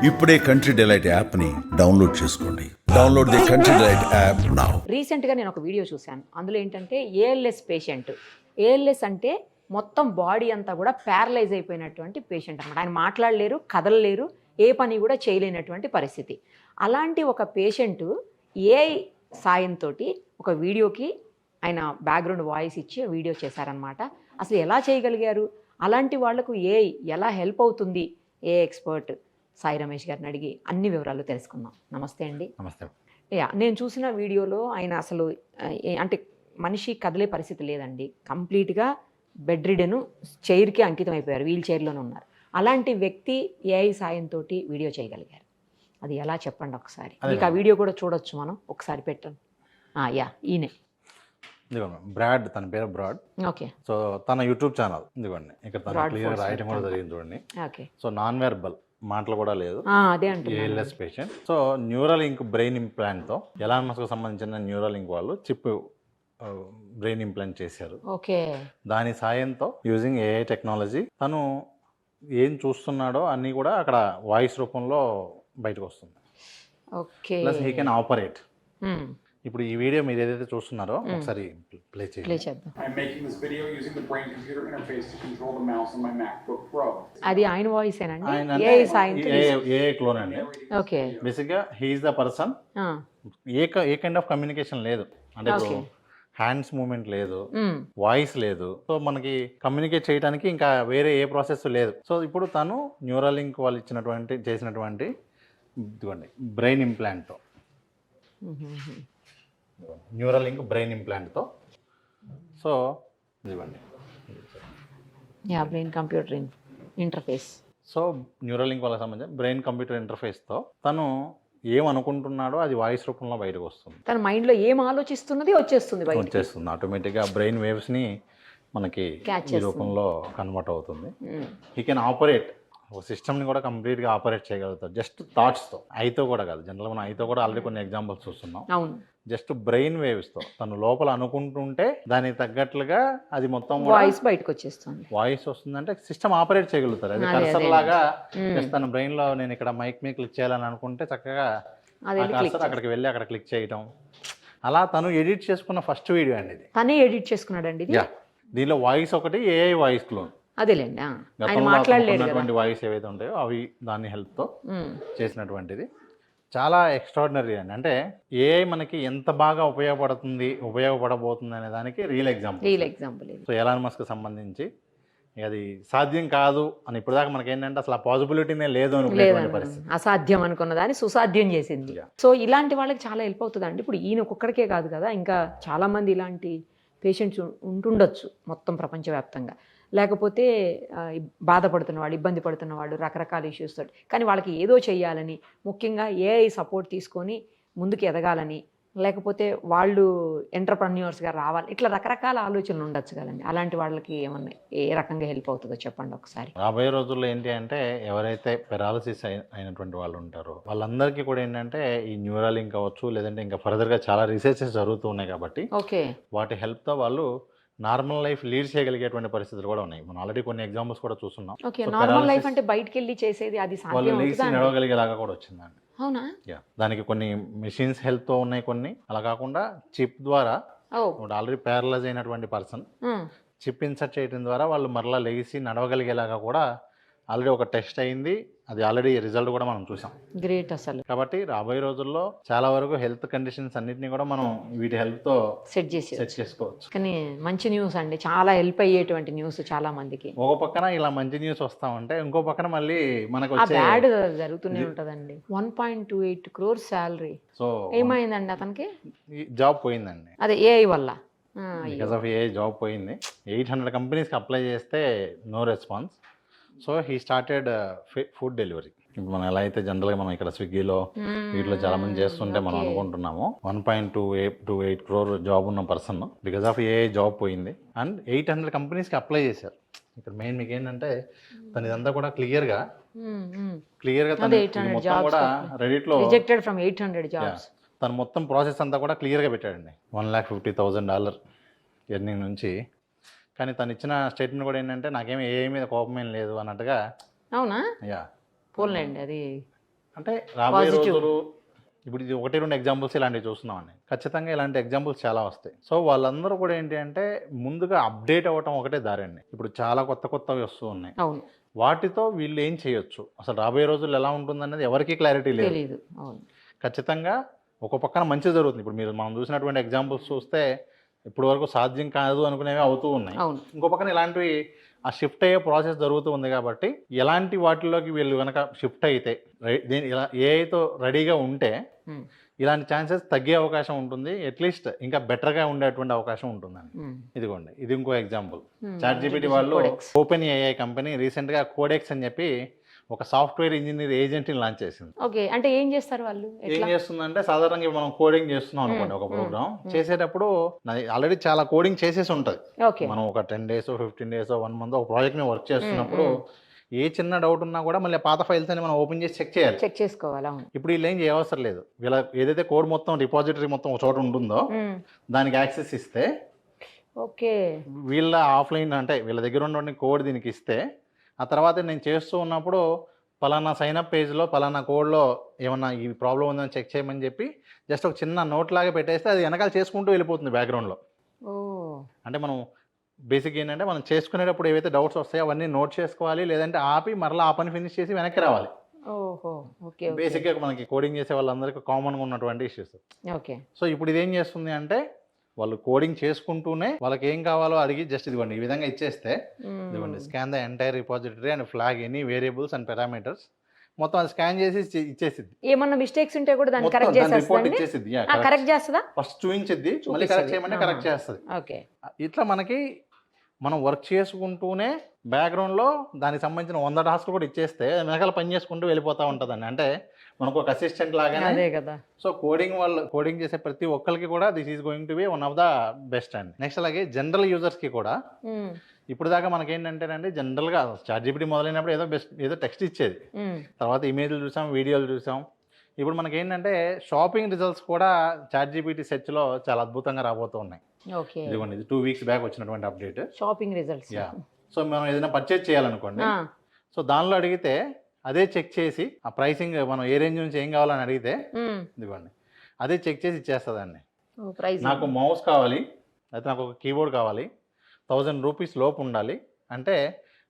ఇప్పుడే country delight యాప్ని download చేసుకోండి. Download the country delight app now. రీసెంట్గా నేను ఒక వీడియో చూశాను. అందులో ఏంటంటే ఏఎల్ఎస్ పేషెంట్. ఏఎల్ఎస్ అంటే మొత్తం బాడీ అంతా కూడా ప్యారలైజ్ అయిపోయినటువంటి పేషెంట్ అనమాట. ఆయన మాట్లాడలేరు, కదలలేరు, ఏ పని కూడా చేయలేనటువంటి పరిస్థితి. అలాంటి ఒక పేషెంట్ ఏఐ సాయంతో ఒక వీడియోకి ఆయన బ్యాక్గ్రౌండ్ వాయిస్ ఇచ్చి వీడియో చేశారనమాట. అసలు ఎలా చేయగలిగారు, అలాంటి వాళ్లకు ఏఐ ఎలా హెల్ప్ అవుతుంది, ఏ ఎక్స్పర్ట్ సాయి రమేష్ గారిని అడిగి అన్ని వివరాలు తెలుసుకుందాం. నమస్తే అండి. నమస్తే. నేను చూసిన వీడియోలో ఆయన అసలు అంటే మనిషి కదిలే పరిస్థితి లేదండి. కంప్లీట్గా బెడ్ రిడెను, చైర్కి అంకితం అయిపోయారు, వీల్ చైర్లోనే ఉన్నారు. అలాంటి వ్యక్తి ఏఐ సాయంతో వీడియో చేయగలిగారు. అది ఎలా చెప్పండి ఒకసారి. మీకు ఆ వీడియో కూడా చూడొచ్చు, మనం ఒకసారి పెట్టండి. ఈయనే బ్రాడ్, తన పేరు బ్రాడ్. ఓకే. సో తన యూట్యూబ్ ఛానల్ ఇదిగోండి, ఇక్కడ తన క్లియర్ రాయటం కూడా జరిగింది చూడండి. ఓకే. సో నాన్ వెర్బల్ మాటలు కూడా లేదు, అదే అంటే ఏఎల్ఎస్ పేషెంట్. సో న్యూరల్ ఇంక్ బ్రెయిన్ ఇంప్లాంట్తో ఎలాన్ మస్క్ సంబంధించిన న్యూరల్ ఇంక్ వాళ్ళు చిప్ బ్రెయిన్ ఇంప్లాంట్ చేశారు. ఓకే. దాని సాయంతో యూజింగ్ ఏఐ టెక్నాలజీ తను ఏం చూస్తున్నాడో అన్నీ కూడా అక్కడ వాయిస్ రూపంలో బయటకు వస్తుంది. Okay. Plus he can operate. ఇప్పుడు ఈ వీడియో మీరు ఏదైతే చూస్తున్నారో ఒకసారి ప్లే చేద్దాం. I'm making this video using the brain computer interface to control the mouse on my MacBook Pro. అది ఆయన వాయిస్ ఏనండి, ఏఐ సాయంతో ఏఐ క్లోన్ అండి. ఓకే. బేసిక్గా he is the person. A kind of communication లేదు, అంటే hands moment లేదు, voice లేదు. సో మనకి కమ్యూనికేట్ చేయడానికి ఇంకా వేరే ఏ ప్రాసెస్ లేదు. సో ఇప్పుడు తను న్యూరల్ లింక్ వాళ్ళు చేసినటువంటి ఇదిగోండి బ్రెయిన్ ఇంప్లాంట్తో, న్యూరల్ లింక్ బ్రెయిన్ ఇంప్లాంట్తో. సో ఇదిగోండి brain computer interface. So neural link వాళ్ళకి సంబంధించి బ్రెయిన్ కంప్యూటర్ ఇంటర్ఫేస్తో తను ఏమనుకుంటున్నాడో అది వాయిస్ రూపంలో బయటకు వస్తుంది. తన మైండ్లో ఏం ఆలోచిస్తున్నది వచ్చేస్తుంది ఆటోమేటిక్గా. బ్రెయిన్ వేవ్స్ని మనకి ఈ రూపంలో కన్వర్ట్ అవుతుంది. హీ కెన్ ఆపరేట్ ఒక సిస్టమ్ని కూడా కంప్లీట్గా ఆపరేట్ చేయగలుగుతారు జస్ట్ థాట్స్తో. ఐతో కూడా కాదు, జనరల్గా మనం ఐతో కూడా ఆల్రెడీ కొన్ని ఎగ్జాంపుల్స్ చూస్తున్నాం. అవును. జస్ట్ బ్రెయిన్ వేవ్స్తో తను లోపల అనుకుంటుంటే దానికి తగ్గట్లుగా అది మొత్తం వాయిస్ బయటకు వచ్చేస్తుంది. వాయిస్ వస్తుందంటే సిస్టమ్ ఆపరేట్ చేయగలుగుతారు. అది కర్సర్ లాగా తన బ్రెయిన్లో నేను ఇక్కడ మైక్ మీద క్లిక్ చేయాలని అనుకుంటే చక్కగా కర్సర్ అక్కడికి వెళ్ళి అక్కడ క్లిక్ చేయటం. అలా తను ఎడిట్ చేసుకున్న ఫస్ట్ వీడియో అండి ఇది. తనే ఎడిట్ చేసుకున్నాడండి ఇది. దీనిలో వాయిస్ ఒకటి ఏఐ వాయిస్ క్లోన్. అదేలేండి, మాట్లాడలేనటువంటి వాయిస్ ఏవైతే ఉంటాయో అవి దాని హెల్ప్తో చేసినటువంటిది. చాలా ఎక్స్ట్రాడినరీ అండి. అంటే ఏఐ మనకి ఎంత బాగా ఉపయోగపడబోతుంది అనే దానికి real example. So Elon Musk సంబంధించి అది సాధ్యం కాదు అని ఇప్పటిదాకా మనకి ఏంటంటే అసలు ఆ పాసిబిలిటీనే లేదు అనుకునే పరిస్థితి. అసాధ్యం అనుకున్న దాన్ని సుసాధ్యం చేసింది. సో ఇలాంటి వాళ్ళకి చాలా హెల్ప్ అవుతుంది అండి. ఇప్పుడు ఈయన ఒక్కొక్కడికే కాదు కదా, ఇంకా చాలామంది ఇలాంటి పేషెంట్స్ ఉంటుండొచ్చు మొత్తం ప్రపంచవ్యాప్తంగా. లేకపోతే బాధపడుతున్న వాళ్ళు, ఇబ్బంది పడుతున్న వాళ్ళు, రకరకాల ఇష్యూస్ తోటి. కానీ వాళ్ళకి ఏదో చెయ్యాలని, ముఖ్యంగా ఏఐ సపోర్ట్ తీసుకొని ముందుకు ఎదగాలని, లేకపోతే వాళ్ళు ఎంటర్‌ప్రెన్యూర్స్‌గా రావాలి, ఇట్లా రకరకాల ఆలోచనలు ఉండొచ్చు కదండి. అలాంటి వాళ్ళకి ఏమన్నా ఏ రకంగా హెల్ప్ అవుతుందో చెప్పండి ఒకసారి. రాబోయే రోజుల్లో ఏంటి అంటే ఎవరైతే పెరాలసిస్ అయినటువంటి వాళ్ళు ఉంటారో వాళ్ళందరికీ కూడా ఏంటంటే ఈ న్యూరల్ లింక్ అవ్వచ్చు, లేదంటే ఇంకా ఫర్దర్గా చాలా రీసెర్చెస్ జరుగుతూ ఉన్నాయి కాబట్టి వాటి హెల్ప్తో వాళ్ళు నార్మల్ లైఫ్ లీడ్ చేయగలిగేటువంటి పరిస్థితులు కూడా ఉన్నాయి. మనం ఆల్రెడీ కొన్ని ఎగ్జాంపుల్స్ కూడా చూస్తున్నాం. నార్మల్ లైఫ్ అంటే బయటికి వెళ్ళి చేసేది, అది వాళ్ళు లేచి నడవగలిగేలాగా కూడా వచ్చిందండి. అవునా? దానికి కొన్ని మెషిన్స్ హెల్ప్తో ఉన్నాయి కొన్ని. అలా కాకుండా చిప్ ద్వారా ఆల్రెడీ ప్యారలైజ్ అయినటువంటి పర్సన్ చిప్ ఇన్సర్ట్ చేయడం ద్వారా వాళ్ళు మరలా లేచి నడవగలిగేలాగా కూడా ఆల్రెడీ ఒక టెస్ట్ అయింది. అది ఆల్రెడీ రిజల్ట్ కూడా మనం చూసాం. గ్రేట్ అసలు. కాబట్టి రాబోయే రోజుల్లో చాలా వరకు హెల్త్ కండిషన్స్ అన్నిటిని కూడా మనం వీటి హెల్ప్తో సెట్ చేసుకోవచ్చు. కానీ మంచి న్యూస్ అండి, చాలా హెల్ప్ అయ్యేటువంటి న్యూస్ చాలా మందికి. ఒక పక్కన ఇలా మంచి న్యూస్ వస్తామంటే ఇంకో పక్కన మళ్ళీ మనకు బ్యాడ్ జరుగుతూనే ఉంటదండి. 1.28 crores శాలరీ. సో ఏమైందండి అతనికి? జాబ్ పోయిందండి. అదే ఏఐ వల్ల. బికాస్ ఆఫ్ ఏఐ జాబ్ పోయింది. 800 కంపెనీస్కి అప్లై చేస్తే no response. So he started food delivery. ఇప్పుడు మనం ఎలా అయితే జనరల్గా మనం ఇక్కడ స్విగ్గీలో వీటిలో చాలా మంది చేస్తుంటే మనం అనుకుంటున్నాము 1.28 crore జాబ్ ఉన్న person because of A job పోయింది అండ్ 800 కంపెనీస్కి అప్లై చేశారు. ఇక్కడ మెయిన్ మీకు ఏంటంటే తను ఇదంతా కూడా క్లియర్గా మొత్తం కూడా రెడిట్లో తను మొత్తం ప్రాసెస్ అంతా కూడా క్లియర్గా పెట్టాడండి. $150,000 ఎర్నింగ్ నుంచి. కానీ తను ఇచ్చిన స్టేట్మెంట్ కూడా ఏంటంటే నాకేమీ ఏ మీద కోపమేం లేదు అన్నట్టుగా. అవునా? పోలేండి, అది అంటే రాబోయే Positive. రోజులు ఇప్పుడు ఇది 1-2 ఎగ్జాంపుల్స్ ఇలాంటివి చూస్తున్నామండి. ఖచ్చితంగా ఇలాంటి ఎగ్జాంపుల్స్ చాలా వస్తాయి. సో వాళ్ళందరూ కూడా ఏంటి అంటే ముందుగా అప్డేట్ అవ్వటం ఒకటే దారండి. ఇప్పుడు చాలా కొత్తవి వస్తూ ఉన్నాయి. అవును, వాటితో వీళ్ళు ఏం చేయొచ్చు, అసలు రాబోయే రోజుల్లో ఎలా ఉంటుందనేది ఎవరికీ క్లారిటీ లేదు. తెలీదు. అవును, ఖచ్చితంగా ఒక పక్కన మంచి జరుగుతుంది. ఇప్పుడు మనం చూసినటువంటి ఎగ్జాంపుల్స్ చూస్తే ఇప్పుడు వరకు సాధ్యం కాదు అనుకునేవి అవుతూ ఉన్నాయి. అవును. ఇంకో పక్కన ఇలాంటివి ఆ షిఫ్ట్ అయ్యే ప్రాసెస్ జరుగుతూ ఉంది కాబట్టి ఎలాంటి వాటిలోకి వీళ్ళు కనుక షిఫ్ట్ అయితే ఇలా ఏఐతో రెడీగా ఉంటే ఉమ్, ఇలాంటి ఛాన్సెస్ తగ్గే అవకాశం ఉంటుంది. అట్లీస్ట్ ఇంకా బెటర్గా ఉండేటువంటి అవకాశం ఉంటుందండి. ఉమ్. ఇదిగోండి, ఇది ఇంకో ఎగ్జాంపుల్. Hmm, ChatGPT వాళ్ళు Codex. ఓపెన్ ఏఐ కంపెనీ రీసెంట్గా కోడెక్స్ అని చెప్పి ఒక సాఫ్ట్వేర్ ఇంజనీర్ ఏజెంట్ని లాంచ్ చేసింది. ఓకే, అంటే ఏం చేస్తారు వాళ్ళు? ఏం ఎట్లా? చేస్తుందంటే సాధారణంగా ఇప్పుడు మనం కోడింగ్ చేస్తున్నాం అనుకోండి, ఒక ప్రోగ్రామ్ చేసేటప్పుడు ఆల్రెడీ చాలా కోడింగ్ చేసేసి ఉంటుంది. ఓకే. మనం ఒక 10 days 15 days 1 month ఒక ప్రాజెక్ట్ ని వర్క్ చేస్తున్నప్పుడు ఏ చిన్న డౌట్ ఉన్నా కూడా మళ్ళీ పాత ఫైల్స్ అని మనం ఓపెన్ చేసి చెక్ చేయాలి. చెక్ చేసుకోవాలి. అవును. ఇప్పుడు వీళ్ళు ఏం చేయవసరం లేదు. వీళ్ళ ఏదైతే కోడ్ మొత్తం రిపాజిటరీ మొత్తం ఒక చోట ఉంటుందో ఉమ్, దానికి యాక్సెస్ ఇస్తే ఓకే. వీళ్ళ ఆఫ్లైన్ అంటే వీళ్ళ దగ్గర ఉన్న కోడ్ దీనికి ఇస్తే ఆ తర్వాత నేను చేస్తూ ఉన్నప్పుడు పలానా సైన్అప్ పేజ్లో పలానా కోడ్లో ఏమన్నా ఈ ప్రాబ్లం ఉందని చెక్ చేయమని చెప్పి జస్ట్ ఒక చిన్న నోట్ లాగా పెట్టేస్తే అది వెనకాల చేసుకుంటూ వెళ్ళిపోతుంది బ్యాక్గ్రౌండ్లో. ఓ, అంటే మనం బేసిక్ ఏంటంటే మనం చేసుకునేటప్పుడు ఏవైతే డౌట్స్ వస్తాయో అవన్నీ నోట్ చేసుకోవాలి, లేదంటే ఆపి మరలా ఆ పని ఫినిష్ చేసి వెనక్కి రావాలి. ఓహో, ఓకే. బేసిక్గా మనకి కోడింగ్ చేసే వాళ్ళందరికీ కామన్గా ఉన్నటువంటి ఇష్యూస్. ఓకే. సో ఇప్పుడు ఇదేం చేస్తుంది అంటే వాళ్ళు కోడింగ్ చేసుకుంటూనే వాళ్ళకి ఏం కావాలో అడిగి జస్ట్ ఇదిగోండి ఈ విధంగా ఇచ్చేస్తే ఇదిగోండి scan the entire repository and flag any variables and parameters మొత్తం అది స్కాన్ చేసి ఇచ్చేసిద్ది. ఏమన్నా మిస్టేక్స్ ఉంటే కూడా దాన్ని కరెక్ట్ రిపోర్ట్ చేసేస్తుంది. ఇచ్చేసిద్ది. కరెక్ట్ చేస్తుందా? ఫస్ట్ చూపించిద్ది, మళ్ళీ కరెక్ట్ చేయమంటే కరెక్ట్ చేస్తుంది. ఓకే. ఇట్లా మనకి మనం వర్క్ చేసుకుంటూనే బ్యాక్గ్రౌండ్లో దానికి సంబంధించిన 100 టాస్క్లు కూడా ఇచ్చేస్తే వెనకాల పని చేసుకుంటూ వెళ్ళిపోతూ ఉంటుందండి. అంటే మనకు ఒక అసిస్టెంట్ లాగానే. అదే కదా. సో కోడింగ్ చేసే ప్రతి ఒక్కరికి కూడా this is going to be one of the best అండి. నెక్స్ట్ అలాగే జనరల్ యూజర్స్కి కూడా ఇప్పుడు దాకా మనకేంటంటేనండి జనరల్గా ChatGPT మొదలైనప్పుడు ఏదో టెక్స్ట్ ఇచ్చేది, తర్వాత ఇమేజ్లు చూసాం, వీడియోలు చూసాం. ఇప్పుడు మనకేంటంటే షాపింగ్ రిజల్ట్స్ కూడా ChatGPT సెర్చ్లో చాలా అద్భుతంగా రాబోతూ ఉన్నాయి. ఓకే. ఇదిగోండి ఇది 2 weeks బ్యాక్ వచ్చినటువంటి update. Shopping results. Yeah. So మనం ఏదైనా పర్చేజ్ చేయాలనుకోండి, సో దానిలో అడిగితే అదే చెక్ చేసి ఆ ప్రైసింగ్ మనం ఏ రేంజ్ నుంచి ఏం కావాలని అడిగితే ఇదిగోండి అదే చెక్ చేసి ఇచ్చేస్తుందండి. నాకు మౌస్ కావాలి, అయితే నాకు ఒక కీబోర్డ్ కావాలి, 1000 rupees లోపు ఉండాలి అంటే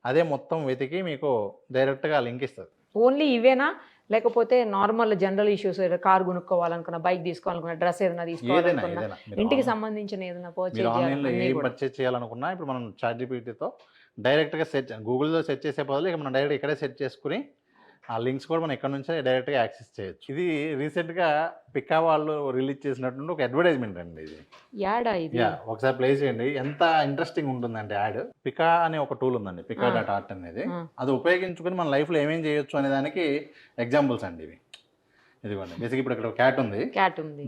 అదే మొత్తం వెతికి మీకు డైరెక్ట్గా లింక్ ఇస్తుంది. ఓన్లీ ఇవేనా, లేకపోతే నార్మల్ జనరల్ ఇష్యూస్, కార్ కొనుక్కోవాలనుకున్నా, బైక్ తీసుకోవాలనుకున్నా, డ్రెస్ ఏదైనా తీసుకోవాలనుకున్నా, ఇంటికి సంబంధించిన ఏదైనా మీరు ఆన్లైన్లో ఏ పర్చేజ్ చేయాలనుకున్నా ఇప్పుడు మనం ChatGPTతో డైరెక్ట్గా గూగుల్లో సెర్చ్ చేసే బదులు ఇక మనం డైరెక్ట్ ఇక్కడే సెర్చ్ చేసుకుని ఆ లింక్స్ కూడా మనం ఇక్కడ నుంచే డైరెక్ట్గా యాక్సెస్ చేయొచ్చు. ఇది రీసెంట్గా పికా వాళ్ళు రిలీజ్ చేసినటువంటి ఒక అడ్వర్టైజ్మెంట్ అండి. ఇది యాడా? ఇది ఒకసారి ప్లే చేయండి, ఎంత ఇంట్రెస్టింగ్ ఉంటుందంటే యాడ్. పికా అనే ఒక టూల్ ఉందండి, pica.art అనేది. అది ఉపయోగించుకుని మన లైఫ్లో ఏమేం చేయొచ్చు అనే దానికి ఎగ్జాంపుల్స్ అండి ఇవి. ఇదిగోండి బేసిక్ ఇప్పుడు ఇక్కడ క్యాట్ ఉంది,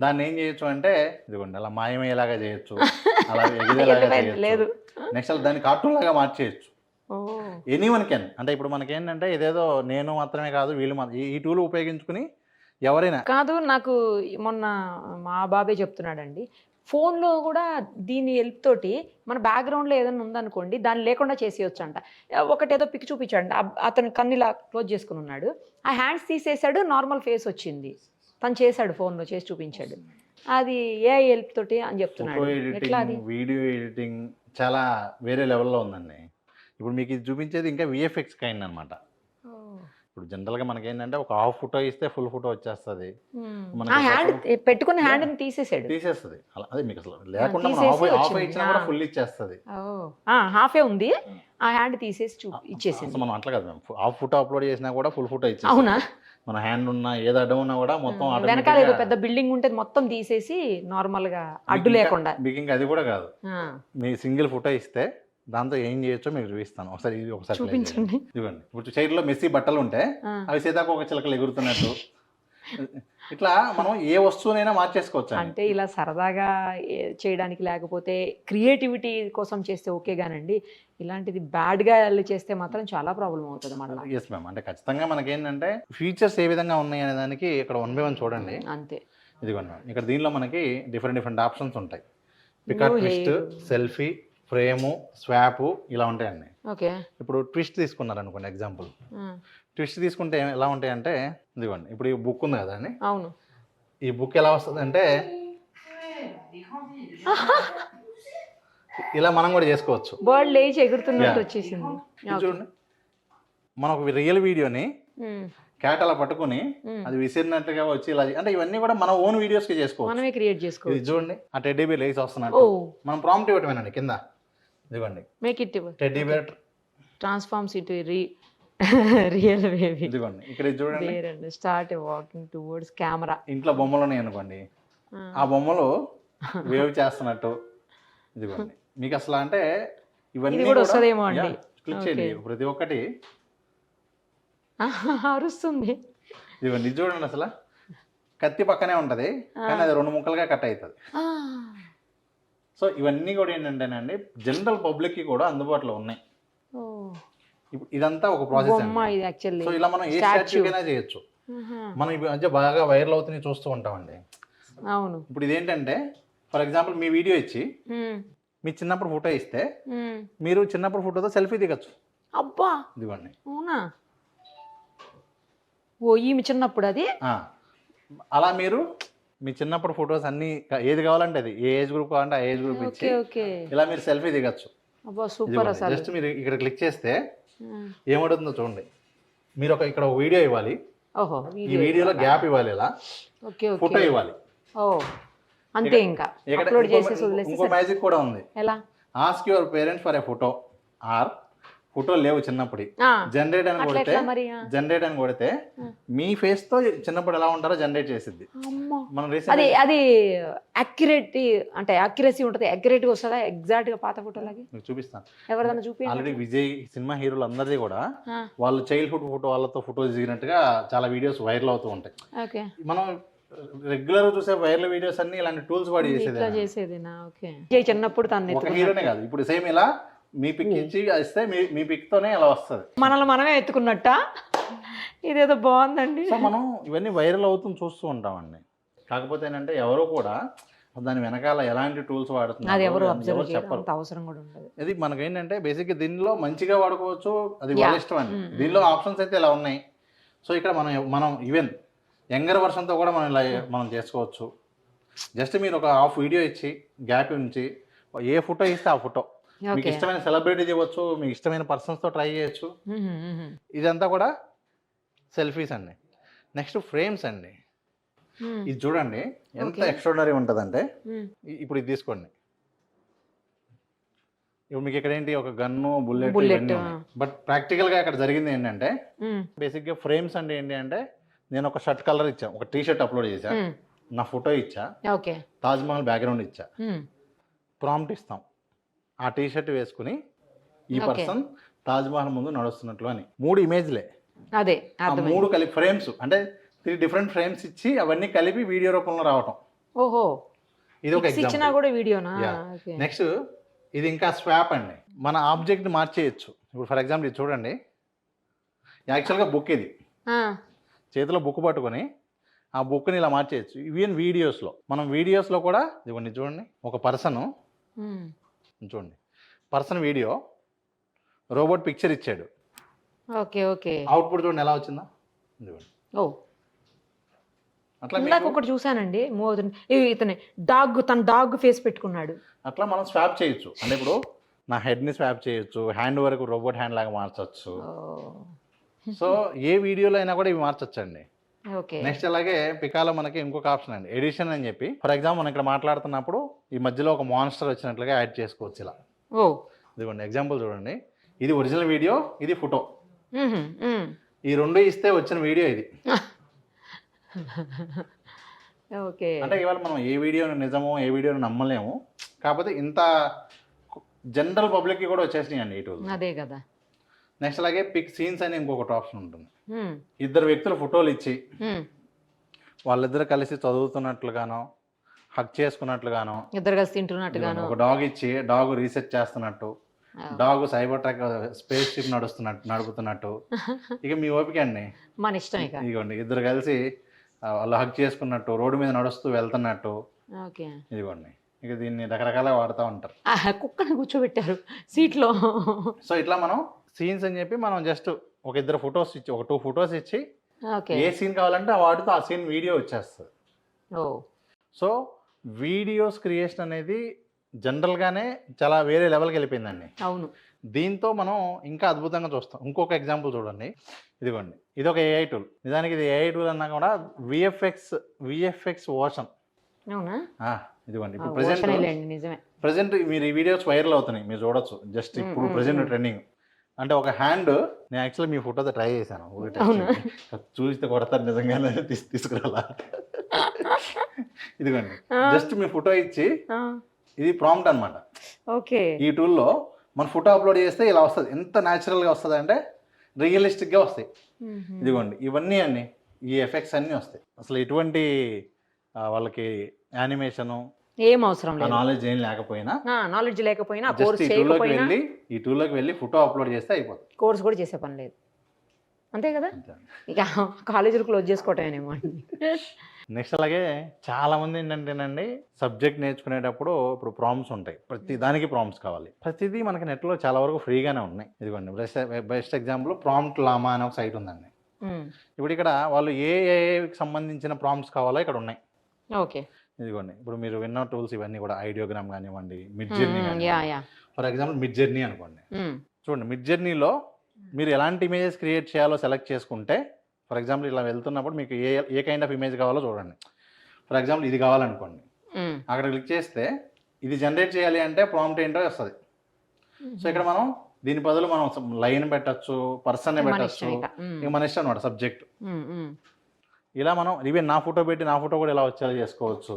దాన్ని ఏం చేయొచ్చు అంటే ఇదిగోండి అలా మాయమయ్యేలాగా చేయొచ్చు, అలా ఎగిరేలాగా చేయొచ్చు, నెక్స్ట్ అలా దాన్ని కార్టూన్ లాగా మార్చేయచ్చు. Anyone can. అంటే ఇప్పుడు మనకేంటంటే ఇదేదో నేను మాత్రమే కాదు, వీళ్ళు ఈ టూల్ ఉపయోగించుకుని ఎవరైనా కాదు. నాకు మొన్న మా బాబే చెప్తున్నాడండి, ఫోన్లో కూడా దీని హెల్ప్ తోటి మన బ్యాక్గ్రౌండ్లో ఏదైనా ఉందనుకోండి దాన్ని లేకుండా చేసేయచ్చు అంట. ఒకటేదో పిక్ చూపించాడు, అతను కన్నులా క్లోజ్ చేసుకుని ఉన్నాడు, ఆ హ్యాండ్స్ తీసేసాడు, నార్మల్ ఫేస్ వచ్చింది. తను చేశాడు, ఫోన్లో చేసి చూపించాడు. అది ఏఐ హెల్ప్ తోటి అని చెప్తున్నాడు. ఎట్లా అది? వీడియో ఎడిటింగ్ చాలా వేరే లెవెల్లో ఉందండి. ఇప్పుడు మీకు ఇది చూపించేది ఇంకా VFX కైండ్ అనమాట. ఇప్పుడు జనరల్గా మనకేంటంటే ఒక హాఫ్ ఫోటో ఇస్తే ఫుల్ ఫోటో వచ్చేస్తుంది, పెట్టుకున్న హ్యాండ్ తీసేస్తుంది. అదే మీకు అసలు లేకుండా హాఫ్ ఇచ్చినా కూడా ఫుల్ ఇచ్చేస్తుంది. హాఫే ఉంది, ఆ హ్యాండ్ తీసేసి ఇచ్చేసింది. మనం అట్లా కదా, హాఫ్ ఫోటో అప్లోడ్ చేసినా కూడా ఫుల్ ఫోటో ఇచ్చేది. అవునా? మన హ్యాండ్ ఉన్నా ఏదో అడ్డం ఉన్నా కూడా మొత్తం వెనకాల ఏదో పెద్ద బిల్డింగ్ ఉంటే మొత్తం తీసేసి నార్మల్ గా అడ్డు లేకుండా. మీకు ఇంకా అది కూడా కాదు, మీ సింగిల్ ఫోటో ఇస్తే దాంతో ఏం చేయొచ్చో మీకు చూపిస్తాను. ఒకసారి చూపించండి. ఇవ్వండి. ఇప్పుడు చైర్లో మెస్సీ బట్టలు ఉంటే అవి సీతాకోక చిలకలు ఎగురుతున్నట్టు ఇట్లా మనం ఏ వస్తువునైనా మార్చేసుకోవచ్చు. అంటే ఇలా సరదాగా చేయడానికి, లేకపోతే క్రియేటివిటీ కోసం చేస్తే ఓకే గానండి, ఇలాంటిది బ్యాడ్గా చేస్తే మాత్రం చాలా ప్రాబ్లం అవుతుంది మనకి. Yes ma'am. అంటే ఖచ్చితంగా మనకేంటంటే ఫీచర్స్ ఏ విధంగా ఉన్నాయి అనే దానికి ఇక్కడ 1 by 1 చూడండి. అంతే. ఇదిగోండి ఇక్కడ దీనిలో మనకి డిఫరెంట్ ఆప్షన్స్ ఉంటాయి. పికా, ట్విస్ట్, సెల్ఫీ, ఫ్రేము, స్వాప్ ఇలా ఉంటాయండి. ఓకే. ఇప్పుడు ట్విస్ట్ తీసుకున్నారు అనుకోండి ఎగ్జాంపుల్, ట్విస్ట్ తీసుకుంటే ఎలా ఉంటాయంటే ఇదిగోండి ఇప్పుడు ఈ బుక్ ఉంది కదా అండి, అవును. ఈ బుక్ ఎలా వస్తుంది అంటే ఇలా మనం కూడా చేసుకోవచ్చు. బర్డ్ లేచి ఎగురుతున్నట్టు Yeah. వచ్చేసింది. ఇది చూడండి, మనం ఒక రియల్ వీడియోని మ్మ్. క్యాట్ అలా పట్టుకుని అది విసిరినట్టుగా వచ్చి ఇలా అంటే ఇవన్నీ కూడా మన ఓన్ వీడియోస్కి చేసుకోవచ్చు. మనమే క్రియేట్ ఇది చేసుకోవచ్చు. చూడండి, ఆ టెడ్డీ బేర్ లేచి ఓ వస్తున్నట్టు మనం ప్రాంప్ట్ ఇవ్వటమేనండి కింద. ఇదిగోండి make it teddy bear, transforms it real baby. ఇదిగోండి ఇక్కడ ఇది చూడండి, there and start walking towards camera. ఇంట్లో బొమ్మలు ఉన్నాయి అనుకోండి, ఆ బొమ్మలు వేవ్ చేస్తున్నట్టు. ఇదిగోండి మీకు అసలు అంటే ఇవన్నీ ఇది కూడా వస్తుందేమో అండి. క్లిక్ చేయండి ప్రతి ఒక్కటి. అరుస్తుంది. ఇదిగోండి ఇది చూడండి, అసలు కత్తి పక్కనే ఉంటది కానీ అది 2 ముక్కలుగా కట్ అవుతుంది. సో ఇవన్నీ కూడా ఏంటంటేనండి జనరల్ పబ్లిక్ కి కూడా అందుబాటులో ఉన్నాయి. ఇప్పుడు ఇదంతా ఒక ప్రాసెస్ బొమ్మ ఇది యాక్చువల్లీ. సో ఇలా మనం ఏ స్టాచ్యూ అయినా చేయొచ్చు. మనం ఈ మధ్య బాగా వైరల్ అవుతున్నాయి చూస్తూ ఉంటామండి. అవును. ఇప్పుడు ఇదేంటంటే ఫర్ ఎగ్జాంపుల్ మీ వీడియో ఇచ్చి మీ చిన్నప్పుడు ఫోటో ఇస్తే మీరు చిన్నప్పుడు ఫోటోతో సెల్ఫీ దిగచ్చు. అబ్బా ఇదిగోండి. అవునా? ఓ ఈమె చిన్నప్పుడు అది అలా మీరు మీ చిన్నప్పుడు ఫొటోస్ అన్ని ఏది కావాలంటే అది, ఏ ఏజ్ గ్రూప్ కావాలంటే ఆ ఏజ్ గ్రూప్ ఇచ్చి ఓకే. ఇలా మీరు సెల్ఫీ దిగచ్చు. అబ్బా సూపర్ అసలు. జస్ట్ మీరు ఇక్కడ క్లిక్ చేస్తే ఏమవుతుందో చూడండి. మీరు ఇక్కడ ఒక వీడియో ఇవ్వాలి, ఓహో ఈ వీడియోలో గ్యాప్ ఇవ్వాలి, ఇలా ఓకే ఫోటో ఇవ్వాలి. ఓ అంతే. ఇంకా అప్లోడ్ చేసేసి వదిలేస్తే ఇంకో మ్యాజిక్ కూడా ఉంది. ఎలా? Ask your parents for a photo or photo లేవు చిన్నప్పుడు, జనరేట్ అని కొడితే జనరేట్ అని కొడితే మీ ఫేస్ తో చిన్నప్పుడు ఎలా ఉంటారో జనరేట్ చేసిద్ది. మనం అది అది అక్యురేట్ అంటే అక్యురసీ ఉంటుంది, అక్యురేట్ గా వస్తుందా ఎగ్జాక్ట్ గా పాత ఫోటోలకి? మీకు చూపిస్తాను. ఎవరిదైనా చూపి. ఆల్రెడీ విజయ్ సినిమా హీరోలు అందరిది కూడా వాళ్ళు చైల్డ్హుడ్ ఫోటో వాళ్ళతో ఫోటోస్ దిగినట్టుగా చాలా వీడియోస్ వైరల్ అవుతూ ఉంటాయి. ఓకే. మనం రెగ్యులర్ చూసే వైరల్ వీడియోస్ అన్ని ఇలాంటి టూల్స్ వాడి చేసేదేనా? ఓకే. చిన్నప్పుడు తను ఒక హీరోనే కాదు, ఇప్పుడు సేమ్ ఇలా మీ పిక్ ఇచ్చి ఇస్తే మీ పిక్ తోనే ఇలా వస్తుంది. మనల్ని మనమే ఎత్తుకున్నట్ట. ఇదేదో బాగుందండి. సో మనం ఇవన్నీ వైరల్ అవుతుంది చూస్తూ ఉంటామండి. కాకపోతే ఏంటంటే ఎవరు కూడా దాని వెనకాల ఎలాంటి టూల్స్ వాడుతున్నారు అది ఎవరు అబ్జర్వ్ చేయడం అవసరం కూడా ఉండదు. ఇది మనకేంటంటే బేసిక్గా దీనిలో మంచిగా వాడుకోవచ్చు, అది వాళ్ళ ఇష్టం అండి. దీనిలో ఆప్షన్స్ అయితే ఇలా ఉన్నాయి. సో ఇక్కడ మనం ఈవెన్ యంగర్ వర్షన్తో కూడా మనం ఇలా మనం చేసుకోవచ్చు. జస్ట్ మీరు ఒక హాఫ్ వీడియో ఇచ్చి గ్యాప్ ఉంచి ఏ ఫోటో ఇస్తే ఆ ఫోటో మీకు ఇష్టమైన సెలబ్రిటీ ఇవ్వచ్చు, మీకు ఇష్టమైన పర్సన్స్తో ట్రై చేయొచ్చు. ఇదంతా కూడా సెల్ఫీస్ అండి. నెక్స్ట్ ఫ్రేమ్స్ అండి. ఇది చూడండి ఎంత ఎక్స్ట్రాడనరీ ఉంటుందంటే, ఇప్పుడు ఇది తీసుకోండి. ఇప్పుడు మీకు ఇక్కడ ఏంటి ఒక గన్ను, బుల్లెట్, బట్ ప్రాక్టికల్గా అక్కడ జరిగింది ఏంటంటే బేసిక్గా ఫ్రేమ్స్ అంటే ఏంటి అంటే నేను ఒక షర్ట్ కలర్ ఇచ్చా, ఒక టీ షర్ట్ అప్లోడ్ చేశా, నా ఫోటో ఇచ్చా, తాజ్మహల్ బ్యాక్గ్రౌండ్ ఇచ్చా, ప్రాంప్ట్ ఇస్తాం, ఆ టీ షర్ట్ వేసుకుని ఈ పర్సన్ తాజ్మహల్ ముందు నడుస్తున్నట్లు అని 3 ఇమేజ్లే. అదే 3 కలిపి ఫ్రేమ్స్ అంటే 3 డిఫరెంట్ ఫ్రేమ్స్ ఇచ్చి అవన్నీ కలిపి వీడియో రూపంలో రావటం. ఓహో, ఇది ఒక ఎగ్జాంపుల్ కూడా వీడియోనా? నెక్స్ట్ ఇది ఇంకా స్వాప్ అండి. మన ఆబ్జెక్ట్ మార్చేయచ్చు. ఇప్పుడు ఫర్ ఎగ్జాంపుల్ ఇది చూడండి, యాక్చువల్గా బుక్ ఇది, చేతిలో బుక్ పట్టుకొని ఆ బుక్ని ఇలా మార్చేయచ్చు. ఈవెన్ వీడియోస్లో మనం వీడియోస్లో కూడా ఇవన్నీ చూడండి, ఒక పర్సన్ చూడండి, పర్సన్ వీడియో రోబోట్ పిక్చర్ ఇచ్చాడు, ఓకే ఓకే, అవుట్పుట్ చూడండి ఎలా వచ్చిందా. ఓ అట్లా ఒకటి చూసానండి, ఇతని తన డాగ్ ఫేస్ పెట్టుకున్నాడు. అట్లా మనం స్వాప్ చేయొచ్చు. అంటే ఇప్పుడు నా హెడ్ని స్వాప్ చేయొచ్చు, హ్యాండ్ వరకు రోబోట్ హ్యాండ్ లాగా మార్చచ్చు. సో ఏ వీడియోలో అయినా కూడా ఇవి మార్చచ్చు అండి. నెక్స్ట్ అలాగే పికాలో మనకి ఇంకొక ఆప్షన్ అండి, ఎడిషన్ అని చెప్పి. ఫర్ ఎగ్జాంపుల్ మనం ఇక్కడ మాట్లాడుతున్నప్పుడు ఈ మధ్యలో ఒక మాన్స్టర్ వచ్చినట్లుగా యాడ్ చేసుకోవచ్చు ఇలా. ఇదిగోండి ఎగ్జాంపుల్ చూడండి, ఇది ఒరిజినల్ వీడియో, ఇది ఫోటో, ఈ 2 ఇస్తే వచ్చిన వీడియో ఇది. ఓకే. అంటే ఇవాళ మనం ఏ వీడియోని నిజమో ఏ వీడియోని నమ్మలేము, కాకపోతే ఇంత జనరల్ పబ్లిక్కి కూడా వచ్చేసినాయి అండి ఈ టూల్. అదే కదా. నెక్స్ట్ అలాగే పిక్ సీన్స్ అని ఇంకొకటి ఆప్షన్ ఉంటుంది. 2 వ్యక్తుల ఫోటోలు ఇచ్చి వాళ్ళిద్దరు కలిసి చదువుతున్నట్లుగానో హక్ చేసుకున్నట్లుగానో, ఇద్దరు కలిసి తింటున్నట్టుగానో, ఒక డాగ్ ఇచ్చి డాగ్ రీసెర్చ్ చేస్తున్నట్టు, dog Cybertruck space ship నడుపుతున్నట్టు. ఇక మీ ఓపిక అండి, మన ఇష్టం. ఇదిగోండి 2 కలిసి వాళ్ళు హక్ చేసుకున్నట్టు, రోడ్డు మీద నడుస్తూ వెళ్తున్నట్టు. ఇదిగోండి ఇక దీన్ని రకరకాలుగా వాడుతూ ఉంటారు. కుక్కని కూర్చోబెట్టారు సీట్లో. సో ఇట్లా మనం సీన్స్ అని చెప్పి మనం జస్ట్ ఒక ఇద్దరు ఫొటోస్ ఇచ్చి ఒక 2 ఫొటోస్ ఇచ్చి ఓకే. ఏ సీన్ కావాలంటే ఆ వాటితో ఆ సీన్ వీడియో వచ్చేస్తుంది. ఓ. సో వీడియోస్ క్రియేషన్ అనేది జనరల్గానే చాలా వేరే లెవెల్కి వెళ్ళిపోయిందండి. అవును. దీంతో మనం ఇంకా అద్భుతంగా చూస్తాం. ఇంకొక ఎగ్జాంపుల్ చూడండి, ఇదిగోండి, ఇది ఒక ఏఐ టూల్. నిజానికి ఇది ఏఐ టూల్ అన్నా కూడా విఎఫ్ఎక్స్ ఓషన్. అవునా? ఇదిగోండి ఇప్పుడు ఓషనేలేండి, నిజమే. ప్రజెంట్ మీరు ఈ వీడియోస్ వైరల్ అవుతున్నాయి, మీరు చూడొచ్చు. జస్ట్ ఇప్పుడు ప్రజెంట్ ట్రెండింగ్ అంటే ఒక హ్యాండ్, నేను యాక్చువల్లీ మీ ఫోటోతో ట్రై చేశాను, చూస్తే కొడతారు నిజంగానే తీసుకురాలా. ఇదిగోండి జస్ట్ మీ ఫోటో ఇచ్చి, ఇది ప్రాంప్ట్ అన్నమాట. ఓకే. ఈ టూల్లో మన ఫోటో అప్లోడ్ చేస్తే ఇలా వస్తుంది. ఎంత న్యాచురల్గా వస్తుంది అంటే రియలిస్టిక్గా వస్తాయి. ఇదిగోండి ఇవన్నీ అన్ని ఈ ఎఫెక్ట్స్ అన్నీ వస్తాయి. అసలు ఎటువంటి వాళ్ళకి యానిమేషను ఏం అవసరం లేదు, నాలెడ్జ్ ఏం లేకపోయినా, నాలెడ్జ్ లేకపోయినా, జస్ట్ కోర్స్ ఈ టూల్లోకి చేయకపోయినా, వెళ్ళి ఈ టూల్లోకి వెళ్ళి ఫోటో అప్లోడ్ చేస్తే అయిపోతుంది. కోర్స్ కూడా చేసే పని లేదు, అంతే కదా. ఇక కాలేజీలు క్లోజ్ చేసుకోవటమేమో అండి. నెక్స్ట్ అలాగే చాలా మంది ఏంటంటేనండి, సబ్జెక్ట్ నేర్చుకునేటప్పుడు ఇప్పుడు ప్రాంప్ట్స్ ఉంటాయి, ప్రతి దానికి ప్రాంప్ట్స్ కావాలి. ప్రతిదీ మనకి నెట్లో చాలా వరకు ఫ్రీగానే ఉన్నాయి. ఇదిగోండి బెస్ట్ ఎగ్జాంపుల్ ప్రాంప్ట్ లామా అనే ఒక సైట్ ఉందండి. ఇప్పుడు ఇక్కడ వాళ్ళు ఏఐకి సంబంధించిన ప్రాంప్ట్స్ కావాలో ఇక్కడ ఉన్నాయి. ఓకే. ఇదిగోండి ఇప్పుడు మీరు విన్న టూల్స్ ఇవన్నీ కూడా ఐడియోగ్రామ్ కానివ్వండి, mid journey, yeah. For example mid journey అనుకోండి. చూడండి మిడ్ జర్నీలో మీరు ఎలాంటి ఇమేజెస్ క్రియేట్ చేయాలో సెలెక్ట్ చేసుకుంటే, ఫర్ ఎగ్జాంపుల్ ఇలా వెళ్తున్నప్పుడు మీకు ఏ కైండ్ ఆఫ్ ఇమేజ్ కావాలో చూడండి. ఫర్ ఎగ్జాంపుల్ ఇది కావాలనుకోండి, అక్కడ క్లిక్ చేస్తే ఇది జనరేట్ చేయాలి అంటే ప్రాంప్ట్ ఏంటో వస్తుంది. సో ఇక్కడ మనం దీని బదులు మనం లైన్ పెట్టచ్చు, పర్సన్ పెట్టచ్చు, ఇక మన ఇష్టం అనమాట సబ్జెక్ట్. ఇలా మనం ఈవెన్ నా ఫోటో పెట్టి నా ఫోటో కూడా ఇలా వచ్చేలా చేసుకోవచ్చు.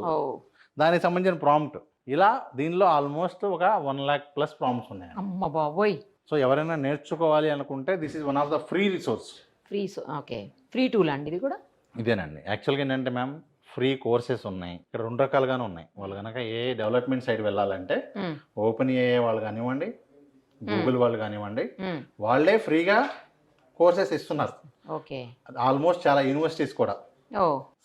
దానికి సంబంధించిన ప్రాంప్ట్ ఇలా దీనిలో ఆల్మోస్ట్ ఒక 1 lakh ప్లస్ ప్రాంప్ట్స్ ఉన్నాయి. అమ్మ బాబోయ్. సో ఎవరైనా నేర్చుకోవాలి అనుకుంటే this is one of the free resource. Okay. Free tool అండి ఇది కూడా. ఇదేనండి యాక్చువల్గా ఏంటంటే మ్యామ్, ఫ్రీ కోర్సెస్ ఉన్నాయి ఇక్కడ 2 రకాలుగానే ఉన్నాయి. వాళ్ళు కనుక ఏ డెవలప్మెంట్ సైడ్ వెళ్ళాలంటే ఓపెన్ ఏఐ వాళ్ళు కానివ్వండి, గూగుల్ వాళ్ళు కానివ్వండి, వాళ్ళే ఫ్రీగా కోర్సెస్ ఇస్తున్నారు. ఓకే. ఆల్మోస్ట్ చాలా యూనివర్సిటీస్ కూడా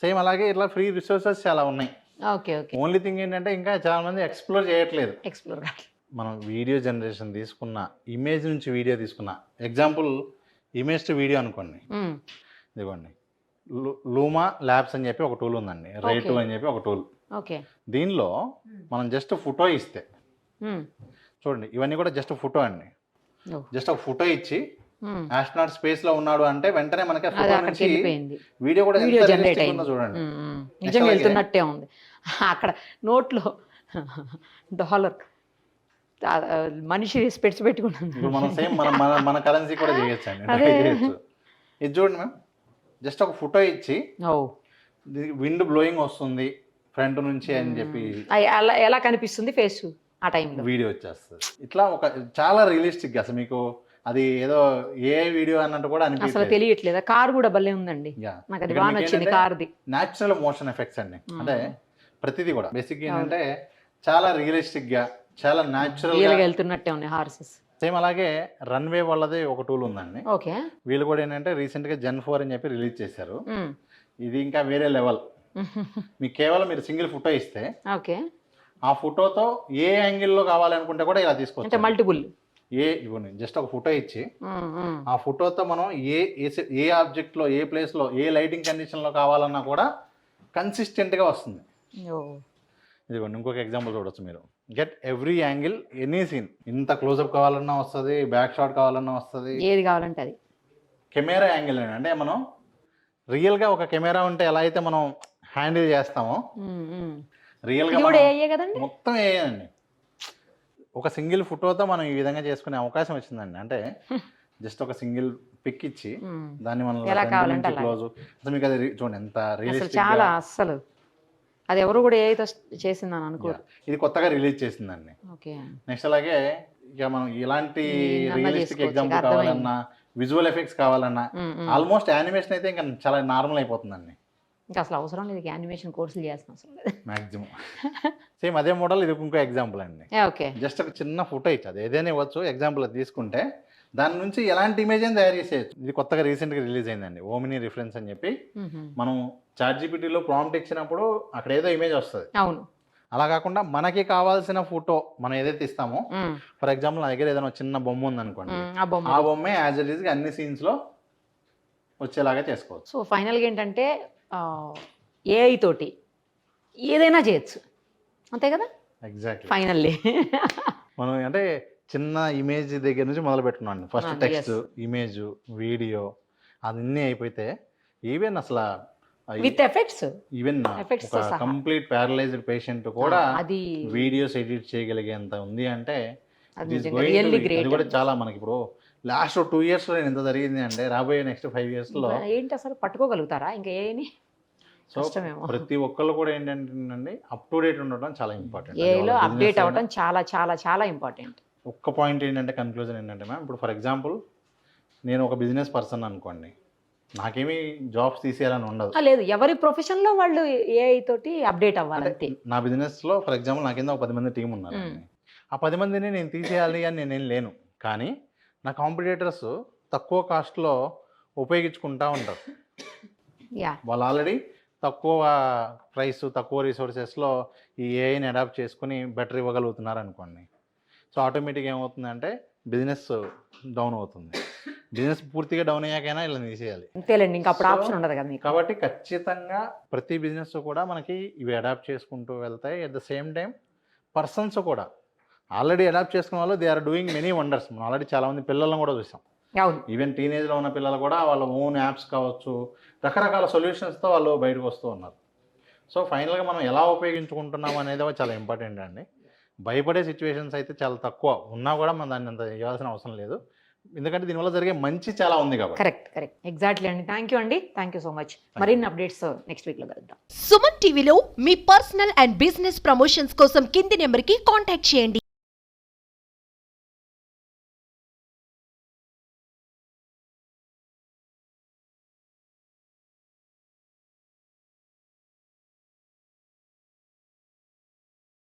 సేమ్ అలాగే ఇట్లా ఫ్రీ రిసోర్సెస్ చాలా ఉన్నాయి. ఓకే. ఓకే. ఓన్లీ థింగ్ ఏంటంటే ఇంకా చాలా మంది ఎక్స్ప్లోర్ చేయట్లేదు. ఎక్స్ప్లోర్. మనం వీడియో జనరేషన్ తీసుకున్న, ఇమేజ్ నుంచి వీడియో తీసుకున్న, ఎగ్జాంపుల్ ఇమేజ్ టు వీడియో అనుకోండి. ఇదిగోండి లూమా ల్యాబ్స్ అని చెప్పి ఒక టూల్ ఉందండి, రేటు అని చెప్పి ఒక టూల్. ఓకే. దీనిలో మనం జస్ట్ ఫోటో ఇస్తే, చూడండి ఇవన్నీ కూడా జస్ట్ ఫోటో అండి. జస్ట్ ఒక ఫోటో ఇచ్చి ఆస్ట్రోనాట్ స్పేస్ లో ఉన్నాడు అంటే వెంటనే మనకి ఫోటో నుంచి వీడియో కూడా జనరేట్ అయింది. చూడండి నిజంగా వెళ్తున్నట్టే ఉంది. అక్కడ నోట్లో డాలర్ మనిషి స్పెట్స్ పెట్టుకున్నాను. మనం సేమ్ మన కరెన్సీ కూడా చేయొచ్చు అండి. ఇది చూడండి మ్యామ్, జస్ట్ ఒక ఫోటో ఇచ్చి విండ్ బ్లోయింగ్ వస్తుంది ఫ్రంట్ నుంచి అని చెప్పి ఎలా కనిపిస్తుంది ఫేస్ ఆ టైంలో వీడియో వచ్చేస్తుంది. ఇట్లా ఒక చాలా రియలిస్టిక్. అసలు మీకు అది ఏదో ఏ వీడియో అన్నట్టు కూడా అసలు తెలియట్లేదు. కార్ కూడా భలే ఉందండి, నాకు అది బాగా నచ్చింది. కార్ది న్యాచురల్ మోషన్ ఎఫెక్ట్స్ అండి. అంటే ప్రతిదీ కూడా బేసిక్ ఏంటంటే చాలా రియలిస్టిక్ గా, చాలా న్యాచురల్ గా వెళ్తున్నట్టే ఉన్నాయి హార్సెస్. సేమ్ అలాగే రన్వే వాళ్ళది ఒక టూల్ ఉందండి. ఓకే. వీళ్ళు కూడా ఏంటంటే రీసెంట్ గా Gen 4 అని చెప్పి రిలీజ్ చేశారు. ఇది ఇంకా వేరే లెవెల్. మీకు కేవలం మీరు సింగిల్ ఫోటో ఇస్తే, ఓకే, ఆ ఫోటోతో ఏ యాంగిల్లో కావాలనుకుంటే కూడా ఇలా తీసుకోవచ్చు. మల్టిపుల్ ఇవ్వండి జస్ట్ ఒక ఫోటో ఇచ్చి ఆ ఫోటోతో మనం ఏ ఆబ్జెక్ట్ లో, ఏ ప్లేస్ లో, ఏ లైటింగ్ కండిషన్ లో కావాలన్నా కూడా కన్సిస్టెంట్ గా వస్తుంది. ఇదిగోండి ఇంకొక ఎగ్జాంపుల్ చూడొచ్చు మీరు. Get every angle any scene. ఇంత క్లోజ్అప్ కావాలన్నా వస్తుంది, బ్యాక్ షాట్ కావాలన్నా వస్తుంది, ఏది కావాలంటే అది. కెమెరా యాంగిల్ అంటే మనం రియల్ గా ఒక కెమెరా ఉంటే ఎలా అయితే మనం హ్యాండిల్ చేస్తామో, రియల్ గా మొత్తం వేయండి. ఒక సింగిల్ ఫోటోతో మనం ఈ విధంగా చేసుకునే అవకాశం వచ్చిందండి. అంటే జస్ట్ ఒక సింగిల్ పిక్ ఇచ్చి దాన్ని మనం క్లోజ్, అసలు మీకు అది చూడండి ఎంత రియలిస్టిక్. చాలా అసలు అది ఎవరు కూడా ఏదో చేసిందని అనుకో. ఇది కొత్తగా రిలీజ్ చేసిందండి. నెక్స్ట్ అలాగే ఇక మనం ఇలాంటి రియలిస్టిక్ ఎగ్జాంపుల్ కావాలన్నా, విజువల్ ఎఫెక్ట్స్ కావాలన్నా, ఆల్మోస్ట్ యానిమేషన్ అయితే ఇంకా చాలా నార్మల్ అయిపోతుందండి. ఇంకా అసలు అవసరం లేదు యానిమేషన్ కోర్సులు చేస్తాం అసలు మాక్సిమం. సేమ్ అదే మోడల్ ఇది ఇంకో ఎగ్జాంపుల్ అండి. ఓకే. జస్ట్ ఒక చిన్న ఫోటో ఇచ్చి, అది ఏదైనా ఇవ్వచ్చు, ఎగ్జాంపుల్ తీసుకుంటే దాని నుంచి ఎలాంటి ఇమేజ్ అని తయారు చేసేయచ్చు. ఇది కొత్తగా రీసెంట్గా రిలీజ్ అయిందండి, ఓమిని రిఫరెన్స్ అని చెప్పి. మనం ChatGPTలో ప్రాంప్ట్ ఇచ్చినప్పుడు అక్కడ ఏదో ఇమేజ్ వస్తుంది. అవును. అలా కాకుండా మనకి కావాల్సిన ఫోటో మనం ఏదైతే ఇస్తామో, ఫర్ ఎగ్జాంపుల్ నా దగ్గర ఏదైనా చిన్న బొమ్మ ఉంది అనుకోండి, ఆ బొమ్మే యాజ్ ఇట్ ఈస్ అన్ని సీన్స్ లో వచ్చేలాగా చేసుకోవచ్చు. సో ఫైనల్గా ఏంటంటే ఏఐ తోటి ఏదైనా చేయొచ్చు, అంతే కదా ఎగ్జాక్ట్లీ. ఫైనల్లీ. మనం అంటే చిన్న ఇమేజ్ దగ్గర నుంచి మొదలు పెట్టుకున్నాం. ఫస్ట్ టెక్స్ట్, ఇమేజ్, వీడియో అన్నీ అయిపోతే ఈవెన్ అసలు విత్ ఎఫెక్ట్స్ ఈవెన్ Effects ఒక తో సహా. కంప్లీట్ ప్యారలైజ్డ్ పేషెంట్ కూడా అది వీడియోస్ ఎడిట్ చేయగలిగేంత ఉంది అంటే అది it is నిజంగా going to really be- great అది కూడా అండి. చాలా మనకి ఇప్పుడు లాస్ట్ 2 years లో ఎంత జరిగింది అంటే రాబోయే నెక్స్ట్ 5 years లో ఏంటి అసలు పట్టుకోగలుగుతారా ఇంకా ఏఐని? సో కష్టమేమో. ప్రతి ఒక్కళ్ళు కూడా ఏంటంటే అప్ టు డేట్ ఉండడం చాలా ఇంపార్టెంట్. ఏఐలో అప్డేట్ అవ్వడం చాలా చాలా చాలా ఇంపార్టెంట్. ఒక్క పాయింట్ ఏంటంటే కన్క్లూజన్ ఏంటంటే మ్యామ్, ఇప్పుడు ఫర్ ఎగ్జాంపుల్ నేను ఒక బిజినెస్ పర్సన్ అనుకోండి, నాకేమీ జాబ్స్ తీసేయాలని ఉండదు. లేదు, ఎవరి ప్రొఫెషన్ లో వాళ్ళు ఏఐ తోటి అప్డేట్ అవ్వాలి అంతే. నా బిజినెస్లో ఫర్ ఎగ్జాంపుల్ నా కింద ఒక 10 మంది టీం ఉన్నారు. ఆ 10 మందిని నేను తీసేయాలి అని నేనేం లేను, కానీ నా కాంపిటేటర్స్ తక్కువ కాస్ట్లో ఉపయోగించుకుంటా ఉంటారు. యా, వాళ్ళు ఆల్రెడీ తక్కువ ప్రైస్, తక్కువ రిసోర్సెస్లో ఈ ఏఐని అడాప్ట్ చేసుకుని బెటర్ ఇవ్వగలుగుతున్నారు అనుకోండి. సో ఆటోమేటిక్గా ఏమవుతుందంటే బిజినెస్ డౌన్ అవుతుంది. బిజినెస్ పూర్తిగా డౌన్ అయ్యాకైనా ఇలా తీసేయాలి. అంతేలేండి, ఇంకా అప్పుడు ఆప్షన్ ఉండదు కదా మీకు. కాబట్టి ఖచ్చితంగా ప్రతి బిజినెస్ కూడా మనకి ఇవి అడాప్ట్ చేసుకుంటూ వెళ్తాయి. At the same time persons కూడా ఆల్రెడీ అడాప్ట్ చేసుకున్న వాళ్ళు they are doing many wonders. మనం ఆల్రెడీ చాలామంది పిల్లలను కూడా చూసాం. అవును, ఈవెన్ టీనేజ్లో ఉన్న పిల్లలు కూడా వాళ్ళ ఓన్ యాప్స్ కావచ్చు, రకరకాల సొల్యూషన్స్తో వాళ్ళు బయటకు వస్తూ ఉన్నారు. సో ఫైనల్గా మనం ఎలా ఉపయోగించుకుంటున్నాం అనేది చాలా ఇంపార్టెంట్ అండి. భయపడే సిచ్యువేషన్స్ అయితే చాలా తక్కువ ఉన్నా కూడా మనం దాన్ని అంత ఇవ్వాల్సిన అవసరం లేదు, ఎందుకంటే దీనివల్ల జరిగే మంచి చాలా ఉంది కాబట్టి. కరెక్ట్ ఎగ్జాక్ట్లీ అండి. థ్యాంక్ యూ అండి, థ్యాంక్ యూ సో మచ్. మరిన్ని అప్డేట్స్ నెక్స్ట్ వీక్లో కలుద్దాం. సుమన్ టీవీలో మీ పర్సనల్ అండ్ బిజినెస్ ప్రమోషన్స్ కోసం కింది నెంబర్కి కాంటాక్ట్ చేయండి.